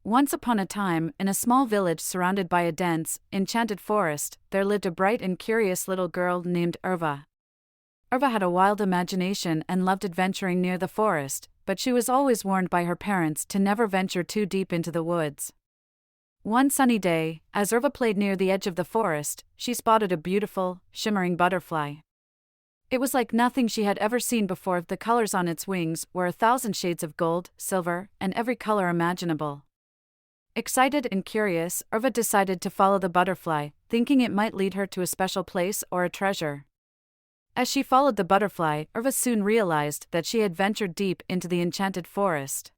Once upon a time, in a small village surrounded by a dense, enchanted forest, there lived a bright and curious little girl named Erva. Erva had a wild imagination and loved adventuring near the forest, but she was always warned by her parents to never venture too deep into the woods. One sunny day, as Erva played near the edge of the forest, she spotted a beautiful, shimmering butterfly. It was like nothing she had ever seen before. The colors on its wings were 1,000 shades of gold, silver, and every color imaginable. Excited and curious, Erva decided to follow the butterfly, thinking it might lead her to a special place or a treasure. As she followed the butterfly, Erva soon realized that she had ventured deep into the enchanted forest.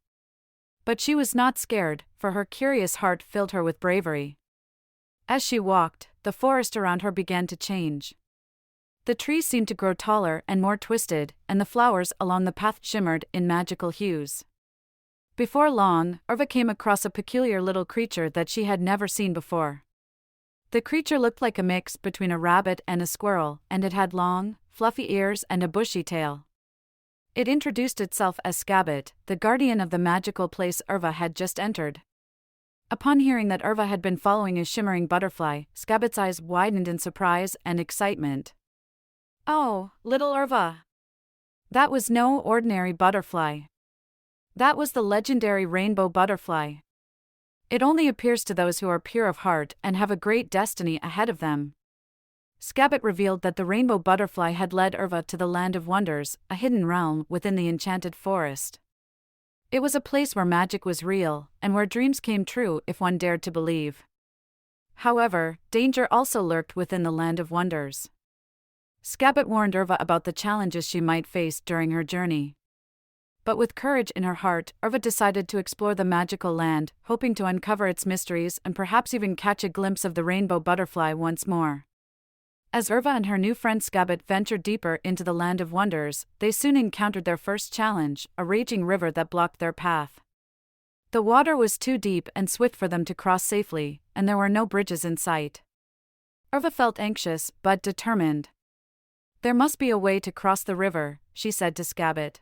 But she was not scared, for her curious heart filled her with bravery. As she walked, the forest around her began to change. The trees seemed to grow taller and more twisted, and the flowers along the path shimmered in magical hues. Before long, Erva came across a peculiar little creature that she had never seen before. The creature looked like a mix between a rabbit and a squirrel, and it had long, fluffy ears and a bushy tail. It introduced itself as Scabbit, the guardian of the magical place Erva had just entered. Upon hearing that Erva had been following a shimmering butterfly, Scabbit's eyes widened in surprise and excitement. "Oh, little Erva! That was no ordinary butterfly. That was the legendary rainbow butterfly. It only appears to those who are pure of heart and have a great destiny ahead of them." Scabbit revealed that the rainbow butterfly had led Erva to the Land of Wonders, a hidden realm within the enchanted forest. It was a place where magic was real, and where dreams came true if one dared to believe. However, danger also lurked within the Land of Wonders. Scabbit warned Erva about the challenges she might face during her journey. But with courage in her heart, Erva decided to explore the magical land, hoping to uncover its mysteries and perhaps even catch a glimpse of the rainbow butterfly once more. As Erva and her new friend Scabbit ventured deeper into the Land of Wonders, they soon encountered their first challenge, a raging river that blocked their path. The water was too deep and swift for them to cross safely, and there were no bridges in sight. Erva felt anxious, but determined. "There must be a way to cross the river," she said to Scabbit.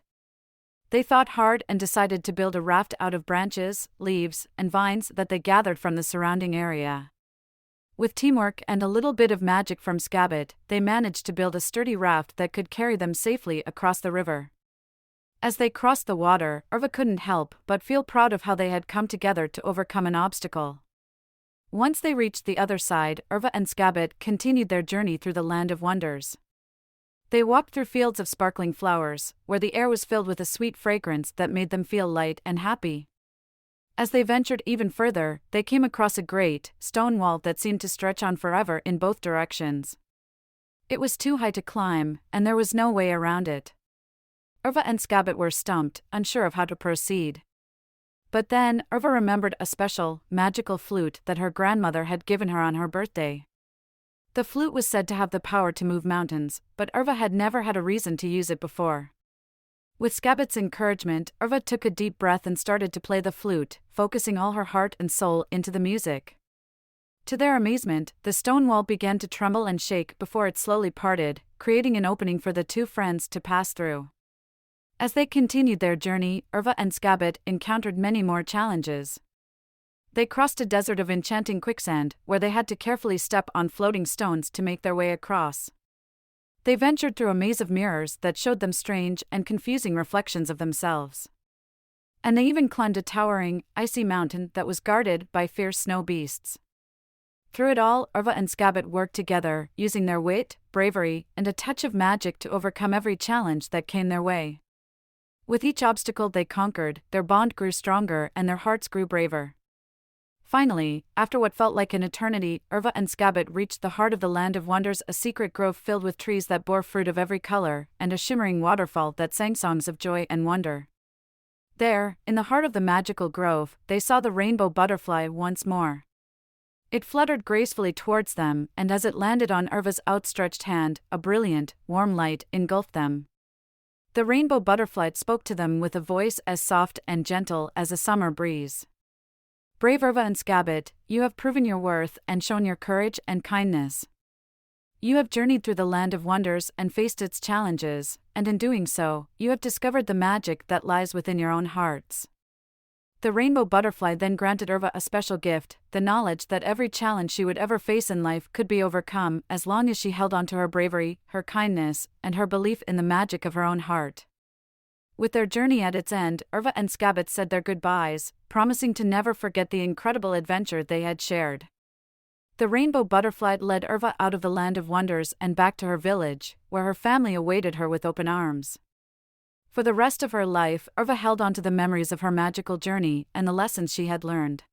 They thought hard and decided to build a raft out of branches, leaves, and vines that they gathered from the surrounding area. With teamwork and a little bit of magic from Scabbit, they managed to build a sturdy raft that could carry them safely across the river. As they crossed the water, Erva couldn't help but feel proud of how they had come together to overcome an obstacle. Once they reached the other side, Erva and Scabbit continued their journey through the Land of Wonders. They walked through fields of sparkling flowers, where the air was filled with a sweet fragrance that made them feel light and happy. As they ventured even further, they came across a great, stone wall that seemed to stretch on forever in both directions. It was too high to climb, and there was no way around it. Erva and Scabbit were stumped, unsure of how to proceed. But then, Erva remembered a special, magical flute that her grandmother had given her on her birthday. The flute was said to have the power to move mountains, but Erva had never had a reason to use it before. With Scabbit's encouragement, Erva took a deep breath and started to play the flute, focusing all her heart and soul into the music. To their amazement, the stone wall began to tremble and shake before it slowly parted, creating an opening for the two friends to pass through. As they continued their journey, Erva and Scabbit encountered many more challenges. They crossed a desert of enchanting quicksand, where they had to carefully step on floating stones to make their way across. They ventured through a maze of mirrors that showed them strange and confusing reflections of themselves. And they even climbed a towering, icy mountain that was guarded by fierce snow beasts. Through it all, Erva and Scabbit worked together, using their wit, bravery, and a touch of magic to overcome every challenge that came their way. With each obstacle they conquered, their bond grew stronger and their hearts grew braver. Finally, after what felt like an eternity, Erva and Scabbit reached the heart of the Land of Wonders, a secret grove filled with trees that bore fruit of every color, and a shimmering waterfall that sang songs of joy and wonder. There, in the heart of the magical grove, they saw the rainbow butterfly once more. It fluttered gracefully towards them, and as it landed on Erva's outstretched hand, a brilliant, warm light engulfed them. The rainbow butterfly spoke to them with a voice as soft and gentle as a summer breeze. "Brave Erva and Scabbit, you have proven your worth and shown your courage and kindness. You have journeyed through the Land of Wonders and faced its challenges, and in doing so, you have discovered the magic that lies within your own hearts. The rainbow butterfly then granted Erva a special gift, the knowledge that every challenge she would ever face in life could be overcome as long as she held on to her bravery, her kindness, and her belief in the magic of her own heart. With their journey at its end, Erva and Scabbit said their goodbyes, promising to never forget the incredible adventure they had shared. The rainbow butterfly led Erva out of the land of wonders and back to her village, where her family awaited her with open arms. For the rest of her life, Erva held on to the memories of her magical journey and the lessons she had learned.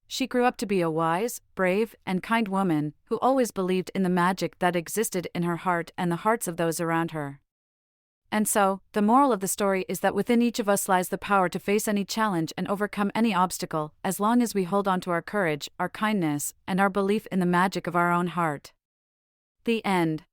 She grew up to be a wise, brave, and kind woman who always believed in the magic that existed in her heart and the hearts of those around her. And so, the moral of the story is that within each of us lies the power to face any challenge and overcome any obstacle, as long as we hold on to our courage, our kindness, and our belief in the magic of our own heart. The end.